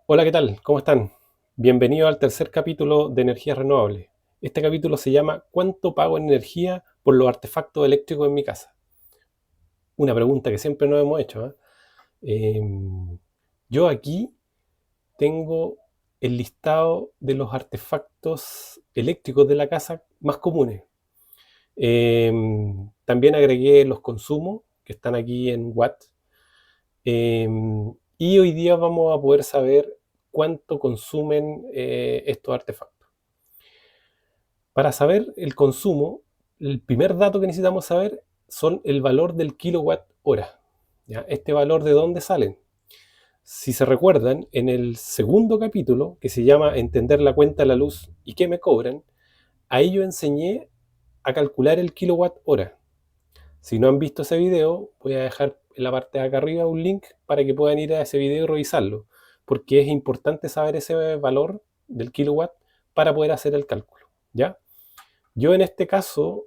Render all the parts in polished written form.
Hola, ¿qué tal? ¿Cómo están? Bienvenido al tercer capítulo de Energías Renovables. Este capítulo se llama ¿Cuánto pago en energía por los artefactos eléctricos en mi casa? Una pregunta que siempre nos hemos hecho, ¿eh? Yo aquí tengo el listado de los artefactos eléctricos de la casa más comunes. También agregué los consumos que están aquí en watts. Y hoy día vamos a poder saber cuánto consumen estos artefactos. Para saber el consumo, el primer dato que necesitamos saber son el valor del kilowatt hora. ¿Ya? ¿Este valor de dónde salen? Si se recuerdan, en el segundo capítulo, que se llama Entender la cuenta de la luz y qué me cobran, ahí yo enseñé a calcular el kilowatt hora. Si no han visto ese video, voy a dejar en la parte de acá arriba un link para que puedan ir a ese video y revisarlo, porque es importante saber ese valor del kilowatt para poder hacer el cálculo, ¿ya? Yo en este caso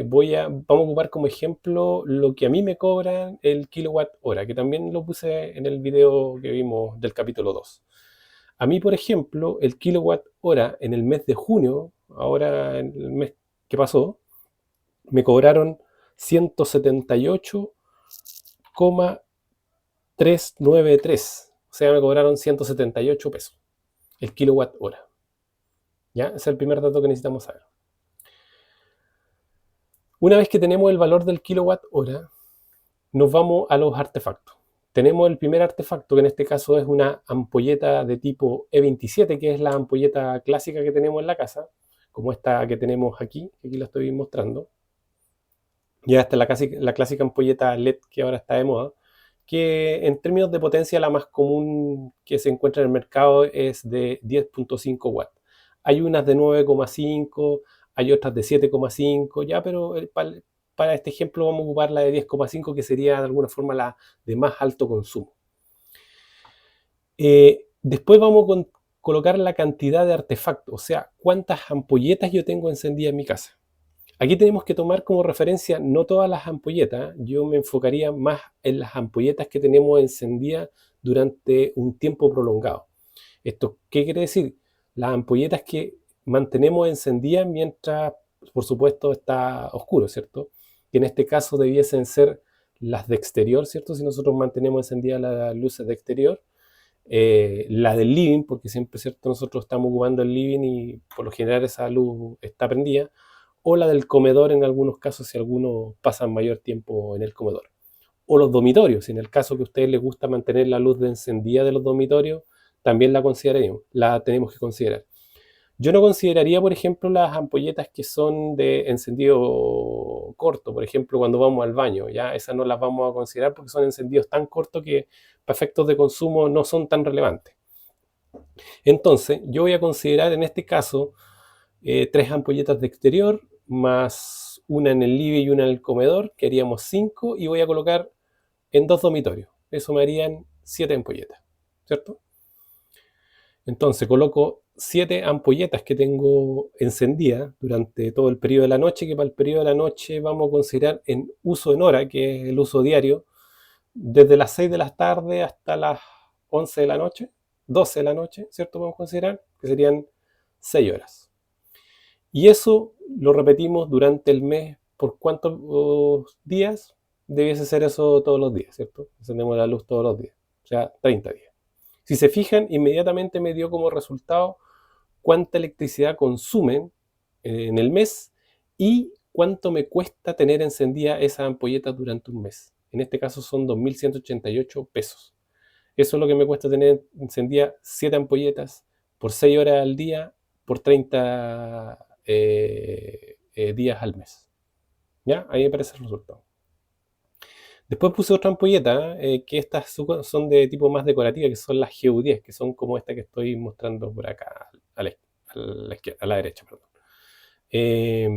vamos a ocupar como ejemplo lo que a mí me cobran el kilowatt hora, que también lo puse en el video que vimos del capítulo 2. A mí, por ejemplo, el kilowatt hora en el mes de junio, ahora en el mes que pasó, me cobraron 178,393. O sea, me cobraron 178 pesos el kilowatt hora. ¿Ya? Ese es el primer dato que necesitamos saber. Una vez que tenemos el valor del kilowatt hora, nos vamos a los artefactos. Tenemos el primer artefacto, que en este caso es una ampolleta de tipo E27, que es la ampolleta clásica que tenemos en la casa, como esta que tenemos aquí, que aquí la estoy mostrando. Ya esta es la clásica ampolleta LED que ahora está de moda, que en términos de potencia la más común que se encuentra en el mercado es de 10.5 watts. Hay unas de 9,5, hay otras de 7,5, ya, pero para este ejemplo vamos a ocupar la de 10,5, que sería de alguna forma la de más alto consumo. Después vamos a colocar la cantidad de artefactos, o sea, cuántas ampolletas yo tengo encendidas en mi casa. Aquí tenemos que tomar como referencia no todas las ampolletas, yo me enfocaría más en las ampolletas que tenemos encendidas durante un tiempo prolongado. ¿Esto qué quiere decir? Las ampolletas que mantenemos encendidas mientras, por supuesto, está oscuro, ¿cierto? Que en este caso debiesen ser las de exterior, ¿cierto? Si nosotros mantenemos encendidas las luces de exterior, la del living, porque siempre, ¿cierto? Nosotros estamos ocupando el living y por lo general esa luz está prendida, o la del comedor en algunos casos si algunos pasan mayor tiempo en el comedor. O los dormitorios, si en el caso que a ustedes les gusta mantener la luz de encendida de los dormitorios, también la tenemos que considerar. Yo no consideraría, por ejemplo, las ampolletas que son de encendido corto, por ejemplo, cuando vamos al baño, ya esas no las vamos a considerar porque son encendidos tan cortos que para efectos de consumo no son tan relevantes. Entonces, yo voy a considerar en este caso tres ampolletas de exterior, más una en el living y una en el comedor, que haríamos 5, y voy a colocar en 2 dormitorios. Eso me harían 7 ampolletas, ¿cierto? Entonces coloco 7 ampolletas que tengo encendidas durante todo el periodo de la noche, que para el periodo de la noche vamos a considerar en uso en hora, que es el uso diario, desde las 6 de la tarde hasta las 11 de la noche, 12 de la noche, ¿cierto? Podemos considerar que serían 6 horas. Y eso lo repetimos durante el mes. ¿Por cuántos días? Debiese ser eso todos los días, ¿cierto? Encendemos la luz todos los días, o sea, 30 días. Si se fijan, inmediatamente me dio como resultado cuánta electricidad consumen en el mes y cuánto me cuesta tener encendida esa ampolleta durante un mes. En este caso son 2.188 pesos. Eso es lo que me cuesta tener encendida 7 ampolletas por 6 horas al día por 30 días al mes. ¿Ya? Ahí me aparece el resultado. Después puse otra ampolleta, que estas son de tipo más decorativa, que son las GU10, que son como esta que estoy mostrando por acá, a la derecha, perdón. Eh,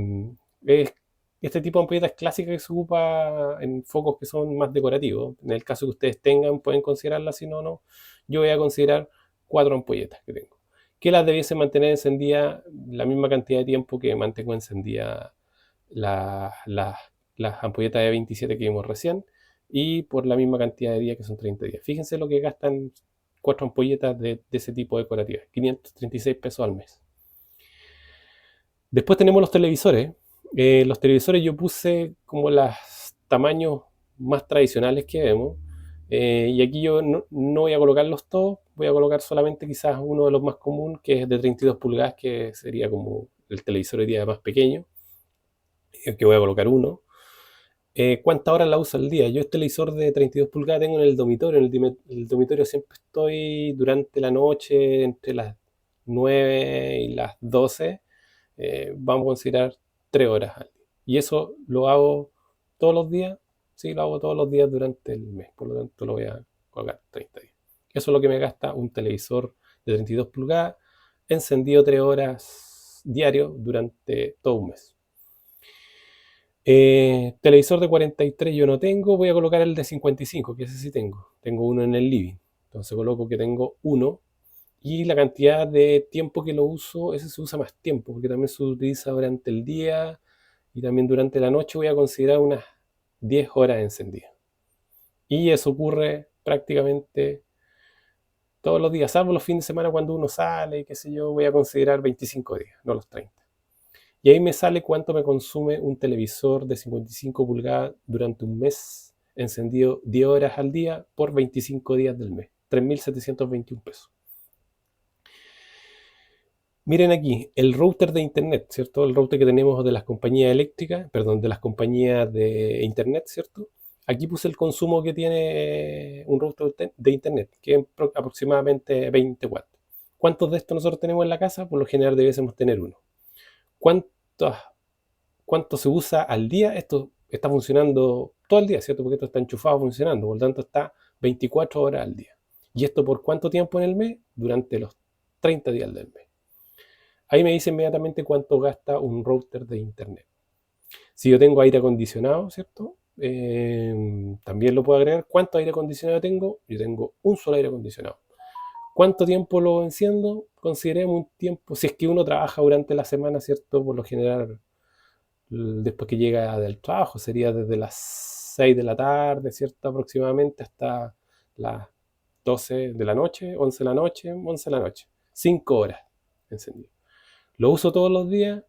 es este tipo de ampolletas clásicas que se ocupa en focos que son más decorativos. En el caso que ustedes tengan, pueden considerarlas, si no, no. Yo voy a considerar 4 ampolletas que tengo, que las debiese mantener encendidas la misma cantidad de tiempo que mantengo encendida las ampolletas de 27 que vimos recién, y por la misma cantidad de días, que son 30 días. Fíjense lo que gastan 4 ampolletas de ese tipo decorativas, 536 pesos al mes. Después tenemos los televisores. Los televisores yo puse como los tamaños más tradicionales que vemos. Y aquí yo no voy a colocarlos todos, voy a colocar solamente quizás uno de los más comunes, que es de 32 pulgadas, que sería como el televisor hoy día más pequeño, que voy a colocar uno. ¿Cuántas horas la uso al día? Yo este televisor de 32 pulgadas tengo en el dormitorio. En el dormitorio siempre estoy durante la noche, entre las 9 y las 12. Vamos a considerar 3 horas al día. Y eso lo hago todos los días. Sí, lo hago todos los días durante el mes. Por lo tanto, lo voy a colgar 30 días. Eso es lo que me gasta un televisor de 32 pulgadas encendido 3 horas diario durante todo un mes. Televisor de 43 yo no tengo, voy a colocar el de 55, que ese sí tengo. Tengo uno en el living. Entonces coloco que tengo uno. Y la cantidad de tiempo que lo uso, ese se usa más tiempo, porque también se utiliza durante el día y también durante la noche. Voy a considerar unas 10 horas encendidas. Y eso ocurre prácticamente todos los días, salvo los fines de semana cuando uno sale, qué sé yo, voy a considerar 25 días, no los 30. Y ahí me sale cuánto me consume un televisor de 55 pulgadas durante un mes, encendido 10 horas al día por 25 días del mes, 3.721 pesos. Miren aquí, el router de internet, ¿cierto? El router que tenemos de las compañías eléctricas, perdón, de las compañías de internet, ¿cierto? Aquí puse el consumo que tiene un router de internet, que es aproximadamente 20 watts. ¿Cuántos de estos nosotros tenemos en la casa? Por lo general debiésemos tener uno. ¿Cuánto se usa al día? Esto está funcionando todo el día, ¿cierto? Porque esto está enchufado funcionando, por lo tanto está 24 horas al día. ¿Y esto por cuánto tiempo en el mes? Durante los 30 días del mes. Ahí me dice inmediatamente cuánto gasta un router de internet. Si yo tengo aire acondicionado, ¿cierto? También lo puedo agregar. ¿Cuánto aire acondicionado tengo? Yo tengo un solo aire acondicionado. ¿Cuánto tiempo lo enciendo? Consideremos un tiempo, si es que uno trabaja durante la semana, ¿cierto? Por lo general, después que llega del trabajo, sería desde las 6 de la tarde, ¿cierto? Aproximadamente hasta las 12 de la noche, 11 de la noche, 11 de la noche. 5 horas encendido. ¿Lo uso todos los días?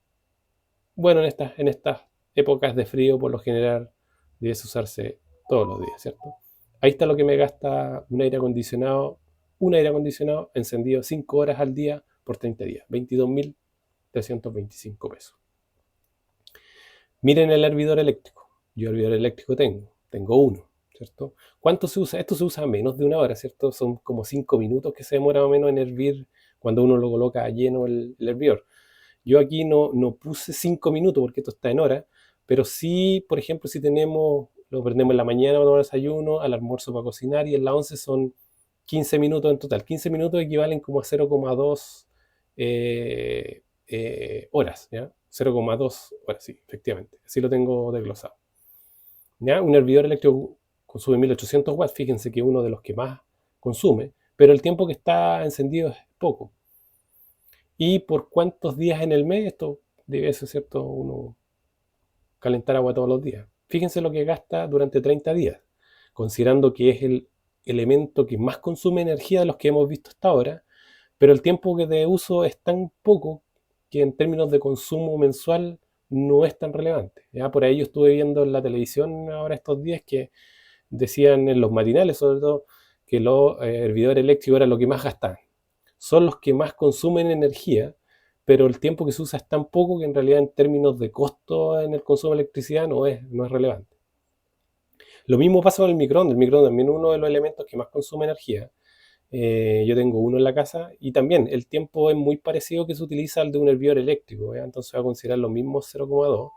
Bueno, en estas épocas de frío, por lo general, debe usarse todos los días, ¿cierto? Ahí está lo que me gasta un aire acondicionado encendido 5 horas al día por 30 días, 22.325 pesos. Miren el hervidor eléctrico. Yo hervidor eléctrico tengo uno, ¿cierto? ¿Cuánto se usa? Esto se usa menos de una hora, ¿cierto? Son como 5 minutos que se demora más o menos en hervir cuando uno lo coloca a lleno el hervidor. Yo aquí no puse 5 minutos porque esto está en hora, pero sí, por ejemplo, si lo prendemos en la mañana para tomar desayuno, al almuerzo para cocinar y en la 11 son 15 minutos en total. 15 minutos equivalen como a 0,2 horas, ¿ya? 0,2 horas, sí, efectivamente. Así lo tengo desglosado. ¿Ya? Un hervidor eléctrico consume 1800 watts, fíjense que es uno de los que más consume, pero el tiempo que está encendido es poco. ¿Y por cuántos días en el mes? Esto debe ser, ¿cierto? Uno calentar agua todos los días. Fíjense lo que gasta durante 30 días, considerando que es el elemento que más consume energía de los que hemos visto hasta ahora, pero el tiempo que de uso es tan poco que en términos de consumo mensual no es tan relevante. ¿Ya? Por ahí yo estuve viendo en la televisión ahora estos días que decían en los matinales, sobre todo, que los hervidores eléctricos era lo que más gastaban. Son los que más consumen energía, pero el tiempo que se usa es tan poco que en realidad en términos de costo en el consumo de electricidad no es relevante. Lo mismo pasa con el microondas. El microondas también es uno de los elementos que más consume energía. Yo tengo uno en la casa y también el tiempo es muy parecido que se utiliza al de un hervidor eléctrico, ¿ya? Entonces va a considerar los mismos 0,2.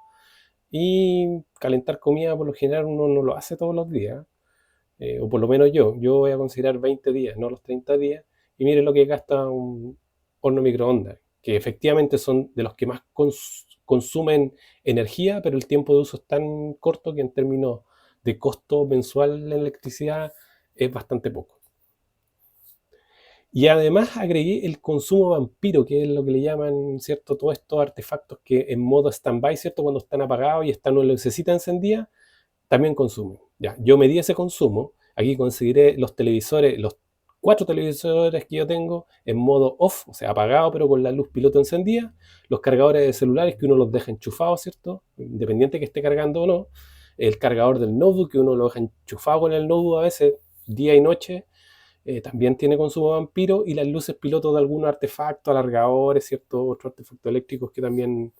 Y calentar comida por lo general uno no lo hace todos los días, o por lo menos yo voy a considerar 20 días, no los 30 días, y miren lo que gasta un horno microondas, que efectivamente son de los que más consumen energía, pero el tiempo de uso es tan corto que en términos de costo mensual en electricidad es bastante poco. Y además agregué el consumo vampiro, que es lo que le llaman, ¿cierto? Todos estos artefactos que en modo stand-by, ¿cierto? Cuando están apagados y están en una lucecita encendida, también consumen. Ya, yo medí ese consumo. Aquí consideré los televisores, los 4 televisores que yo tengo en modo off, o sea, apagado, pero con la luz piloto encendida, los cargadores de celulares que uno los deja enchufados, ¿cierto? Independiente que esté cargando o no, el cargador del notebook que uno lo deja enchufado con el notebook a veces, día y noche, también tiene consumo vampiro, y las luces piloto de algunos artefactos, alargadores, ¿cierto? Otros artefactos eléctricos que también,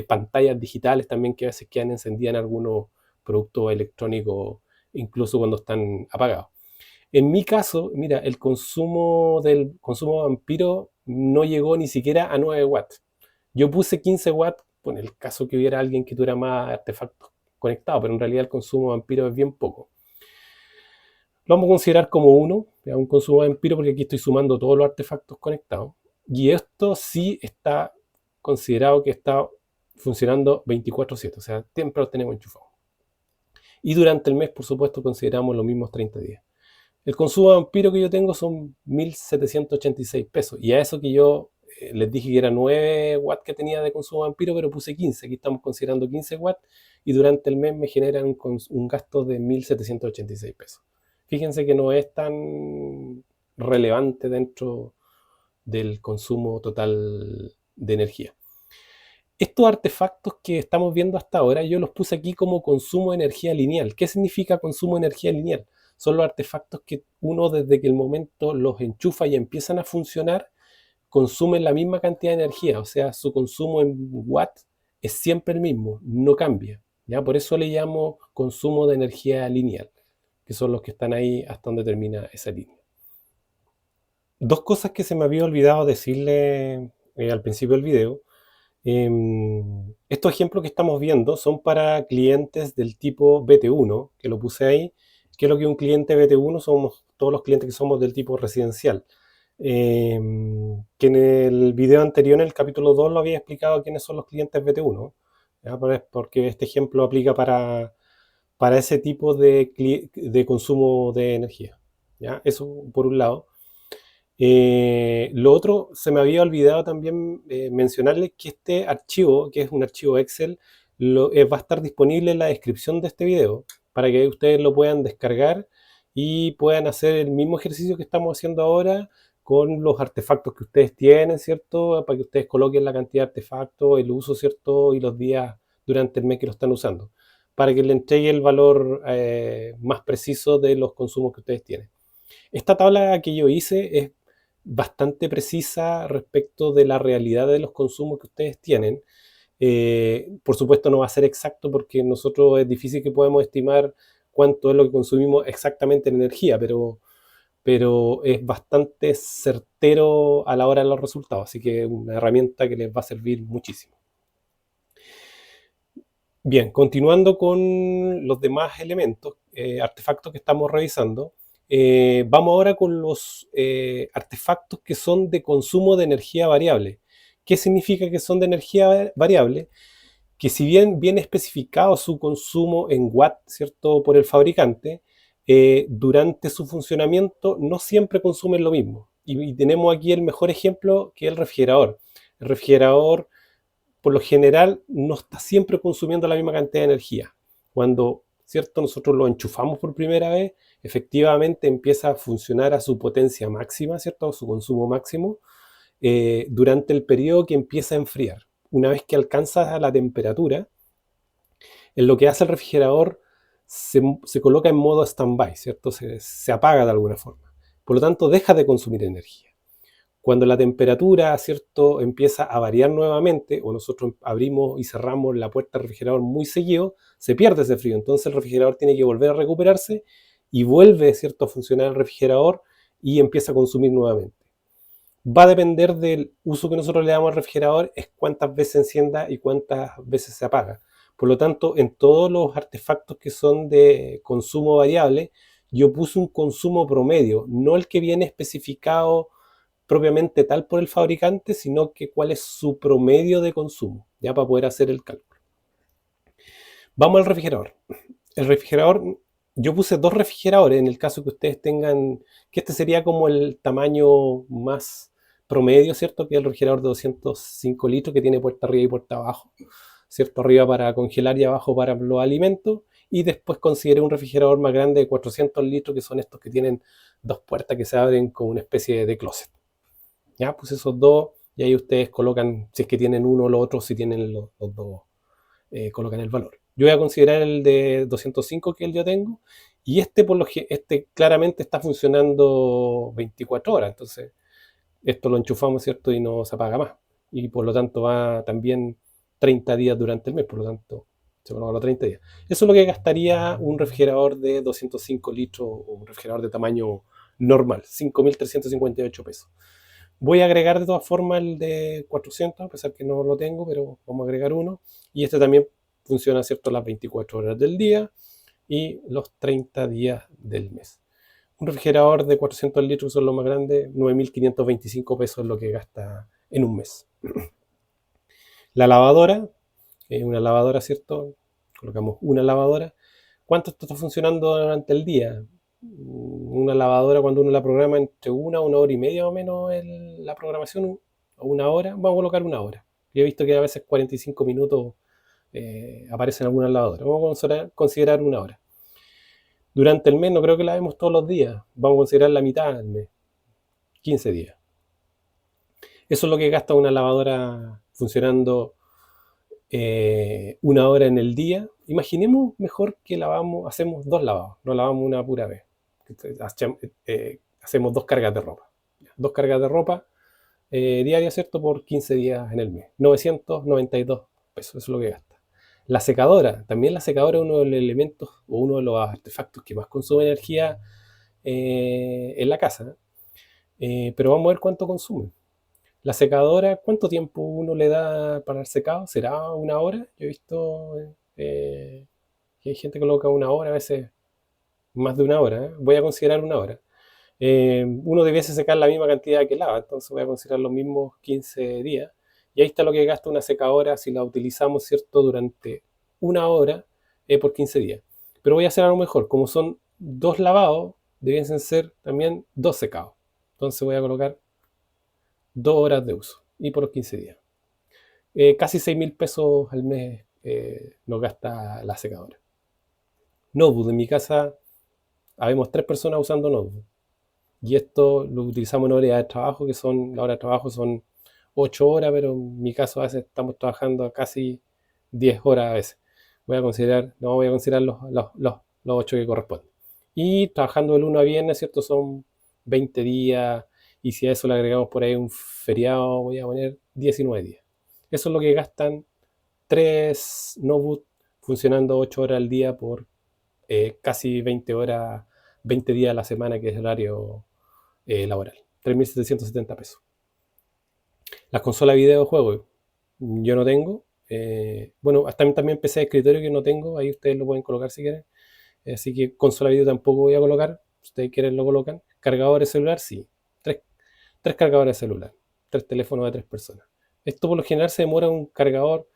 pantallas digitales también que a veces quedan encendidas en algunos productos electrónicos, incluso cuando están apagados. En mi caso, mira, el consumo del consumo vampiro no llegó ni siquiera a 9 watts. Yo puse 15 watts, en el caso que hubiera alguien que tuviera más artefactos conectados, pero en realidad el consumo vampiro es bien poco. Lo vamos a considerar como uno, un consumo vampiro, porque aquí estoy sumando todos los artefactos conectados. Y esto sí está considerado que está funcionando 24/7, o sea, siempre lo tenemos enchufado. Y durante el mes, por supuesto, consideramos los mismos 30 días. El consumo vampiro que yo tengo son 1.786 pesos. Y a eso que yo les dije que era 9 watts que tenía de consumo vampiro, pero puse 15. Aquí estamos considerando 15 watts y durante el mes me generan un gasto de 1.786 pesos. Fíjense que no es tan relevante dentro del consumo total de energía. Estos artefactos que estamos viendo hasta ahora, yo los puse aquí como consumo de energía lineal. ¿Qué significa consumo de energía lineal? Son los artefactos que uno, desde que el momento los enchufa y empiezan a funcionar, consumen la misma cantidad de energía. O sea, su consumo en watts es siempre el mismo, no cambia. ¿Ya? Por eso le llamo consumo de energía lineal, que son los que están ahí hasta donde termina esa línea. Dos cosas que se me había olvidado decirle al principio del video. Estos ejemplos que estamos viendo son para clientes del tipo BT1, que lo puse ahí. ¿Qué es lo que un cliente BT1? Somos todos los clientes que somos del tipo residencial. Que en el video anterior, en el capítulo 2, lo había explicado quiénes son los clientes BT1, ¿ya? Porque este ejemplo aplica para ese tipo de consumo de energía, ¿ya? Eso por un lado. Lo otro, se me había olvidado también mencionarles que este archivo, que es un archivo Excel, va a estar disponible en la descripción de este video para que ustedes lo puedan descargar y puedan hacer el mismo ejercicio que estamos haciendo ahora con los artefactos que ustedes tienen, ¿cierto? Para que ustedes coloquen la cantidad de artefactos, el uso, ¿cierto? Y los días durante el mes que lo están usando, para que le entregue el valor más preciso de los consumos que ustedes tienen. Esta tabla que yo hice es bastante precisa respecto de la realidad de los consumos que ustedes tienen. Por supuesto no va a ser exacto porque nosotros es difícil que podamos estimar cuánto es lo que consumimos exactamente en energía, pero es bastante certero a la hora de los resultados, así que es una herramienta que les va a servir muchísimo. Bien, continuando con los demás elementos, artefactos que estamos revisando, vamos ahora con los artefactos que son de consumo de energía variable. ¿Qué significa que son de energía variable? Que si bien viene especificado su consumo en watt, ¿cierto?, por el fabricante, durante su funcionamiento no siempre consumen lo mismo. Y tenemos aquí el mejor ejemplo, que es el refrigerador. El refrigerador, por lo general, no está siempre consumiendo la misma cantidad de energía. Cuando, ¿cierto?, nosotros lo enchufamos por primera vez, efectivamente empieza a funcionar a su potencia máxima, ¿cierto?, a su consumo máximo, durante el periodo que empieza a enfriar. Una vez que alcanza la temperatura, en lo que hace el refrigerador se coloca en modo stand-by, ¿cierto? Se apaga de alguna forma. Por lo tanto, deja de consumir energía. Cuando la temperatura, ¿cierto?, empieza a variar nuevamente, o nosotros abrimos y cerramos la puerta del refrigerador muy seguido, se pierde ese frío. Entonces el refrigerador tiene que volver a recuperarse y vuelve, ¿cierto?, a funcionar el refrigerador y empieza a consumir nuevamente. Va a depender del uso que nosotros le damos al refrigerador, es cuántas veces se encienda y cuántas veces se apaga. Por lo tanto, en todos los artefactos que son de consumo variable, yo puse un consumo promedio, no el que viene especificado propiamente tal por el fabricante, sino que cuál es su promedio de consumo, ya para poder hacer el cálculo. Vamos al refrigerador. El refrigerador, yo puse 2 refrigeradores en el caso que ustedes tengan, que este sería como el tamaño más promedio, ¿cierto? Que es el refrigerador de 205 litros que tiene puerta arriba y puerta abajo, ¿cierto? Arriba para congelar y abajo para los alimentos. Y después consideré un refrigerador más grande de 400 litros, que son estos que tienen dos puertas que se abren como una especie de closet. Ya, pues esos dos, y ahí ustedes colocan, si es que tienen uno o lo otro, si tienen los dos, colocan el valor. Yo voy a considerar el de 205 que yo tengo, y este claramente está funcionando 24 horas, entonces esto lo enchufamos, ¿cierto? Y no se apaga más. Y por lo tanto va también 30 días durante el mes, por lo tanto se van a los 30 días. Eso es lo que gastaría un refrigerador de 205 litros o un refrigerador de tamaño normal, 5.358 pesos. Voy a agregar de todas formas el de 400, a pesar que no lo tengo, pero vamos a agregar uno. Y este también funciona, ¿cierto?, las 24 horas del día y los 30 días del mes. Un refrigerador de 400 litros, que son los más grandes, 9.525 pesos es lo que gasta en un mes. La lavadora, una lavadora, ¿cierto? Colocamos una lavadora. ¿Cuánto esto está funcionando durante el día? Una lavadora, cuando uno la programa entre una hora y media o menos la programación, o una hora, vamos a colocar una hora. Yo he visto que a veces 45 minutos aparecen algunas lavadoras. Vamos a considerar una hora. Durante el mes no creo que la vemos todos los días. Vamos a considerar la mitad del mes, 15 días. Eso es lo que gasta una lavadora funcionando una hora en el día. Imaginemos mejor que hacemos dos lavados, no lavamos una pura vez. Hacemos dos cargas de ropa. Dos cargas de ropa diarias, ¿cierto? Por 15 días en el mes. 992 pesos, eso es lo que gasta. La secadora, también la secadora es uno de los elementos o uno de los artefactos que más consume energía en la casa. Pero vamos a ver cuánto consume. La secadora, ¿cuánto tiempo uno le da para el secado? ¿Será una hora? Yo he visto que hay gente que coloca una hora, a veces más de una hora. Voy a considerar una hora. Uno debiese secar la misma cantidad que lava, entonces voy a considerar los mismos 15 días. Y ahí está lo que gasta una secadora si la utilizamos, ¿cierto?, durante una hora por 15 días. Pero voy a hacer algo mejor. Como son dos lavados, debiesen ser también dos secados. Entonces voy a colocar 2 horas de uso y por 15 días. Casi 6.000 pesos al mes nos gasta la secadora. Notebook, en mi casa habemos 3 personas usando notebook. Y esto lo utilizamos en horas de trabajo, la hora de trabajo son 8 horas, pero en mi caso a veces estamos trabajando a casi 10 horas a veces. Voy a considerar los 8 que corresponden. Y trabajando de lunes a viernes, ¿cierto? Son 20 días, y si a eso le agregamos por ahí un feriado, voy a poner 19 días. Eso es lo que gastan 3 notebooks funcionando 8 horas al día por casi 20 horas, 20 días a la semana, que es el horario laboral. 3.770 pesos. Las consolas de videojuegos yo no tengo. Bueno, hasta también PC de escritorio que no tengo. Ahí ustedes lo pueden colocar si quieren. Así que consola de video tampoco voy a colocar. Si ustedes quieren lo colocan. Cargadores celular, sí. Tres cargadores de celular. 3 teléfonos de 3 personas. Esto por lo general se demora un cargador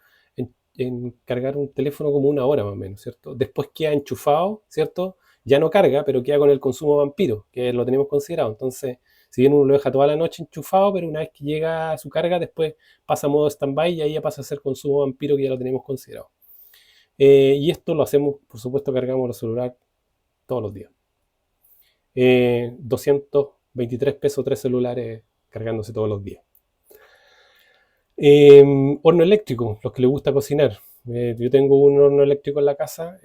en cargar un teléfono como una hora más o menos, ¿cierto? Después queda enchufado, ¿cierto? Ya no carga, pero queda con el consumo vampiro, que lo tenemos considerado. Entonces, si bien uno lo deja toda la noche enchufado, pero una vez que llega a su carga, después pasa a modo stand-by y ahí ya pasa a ser consumo vampiro, que ya lo tenemos considerado. Y esto lo hacemos, por supuesto, cargamos el celular todos los días. 223 pesos, 3 celulares cargándose todos los días. Horno eléctrico, los que les gusta cocinar. Yo tengo un horno eléctrico en la casa.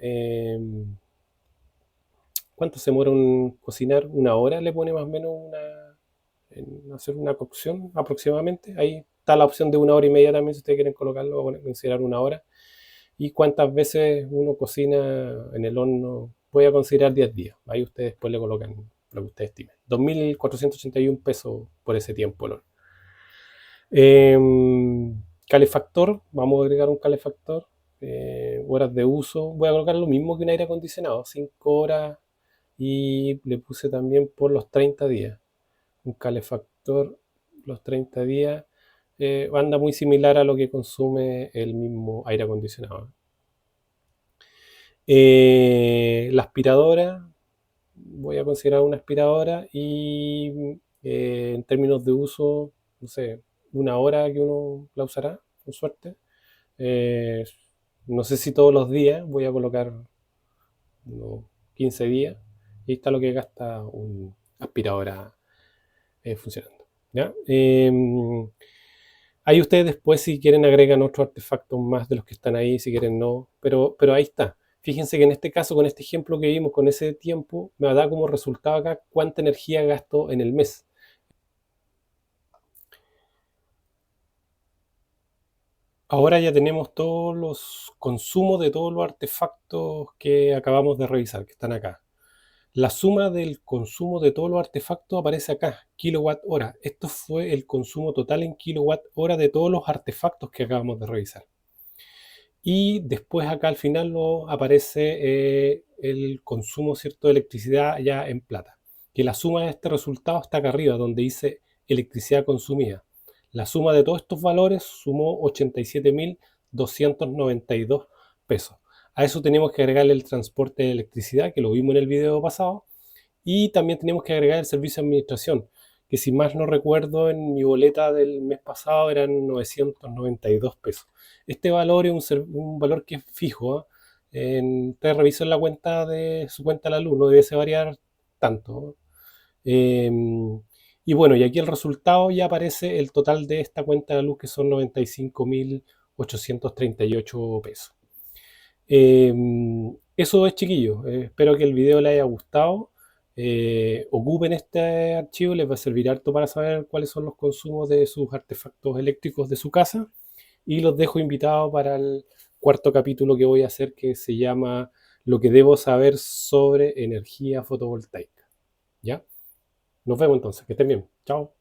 ¿Cuánto se demora en cocinar? Una hora le pone más o menos en hacer una cocción aproximadamente. Ahí está la opción de una hora y media también, si ustedes quieren colocarlo, voy a considerar una hora. ¿Y cuántas veces uno cocina en el horno? Voy a considerar 10 días. Ahí ustedes después le colocan lo que ustedes estimen. 2.481 pesos por ese tiempo el horno. Calefactor, vamos a agregar un calefactor. Horas de uso, voy a colocar lo mismo que un aire acondicionado, 5 horas, y le puse también por los 30 días. Un calefactor, los 30 días, anda muy similar a lo que consume el mismo aire acondicionado. La aspiradora, voy a considerar una aspiradora, y en términos de uso, no sé, una hora que uno la usará, con suerte. No sé si todos los días voy a colocar unos 15 días, y ahí está lo que gasta una aspiradora funcionando. ¿Ya? Ahí ustedes después, si quieren, agregan otros artefactos más de los que están ahí, si quieren no, pero ahí está. Fíjense que en este caso, con este ejemplo que vimos, con ese tiempo, me da como resultado acá cuánta energía gasto en el mes. Ahora ya tenemos todos los consumos de todos los artefactos que acabamos de revisar, que están acá. La suma del consumo de todos los artefactos aparece acá, kilowatt hora. Esto fue el consumo total en kilowatt hora de todos los artefactos que acabamos de revisar. Y después acá al final aparece el consumo, ¿cierto?, de electricidad ya en plata. Que la suma de este resultado está acá arriba, donde dice electricidad consumida. La suma de todos estos valores sumó 87.292 pesos. A eso tenemos que agregarle el transporte de electricidad, que lo vimos en el video pasado, y también tenemos que agregar el servicio de administración, que si más no recuerdo, en mi boleta del mes pasado eran 992 pesos. Este valor es un valor que es fijo. Te reviso en la cuenta de su cuenta la luz, no debe variar tanto. Eh, y bueno, y aquí el resultado ya aparece el total de esta cuenta de luz, que son 95.838 pesos. Eh, Eso es, chiquillos. Espero que el video les haya gustado. Ocupen este archivo, les va a servir harto para saber cuáles son los consumos de sus artefactos eléctricos de su casa. Y los dejo invitados para el cuarto capítulo que voy a hacer, que se llama Lo que debo saber sobre energía fotovoltaica. ¿Ya? Nos vemos entonces. Que estén bien. Chao.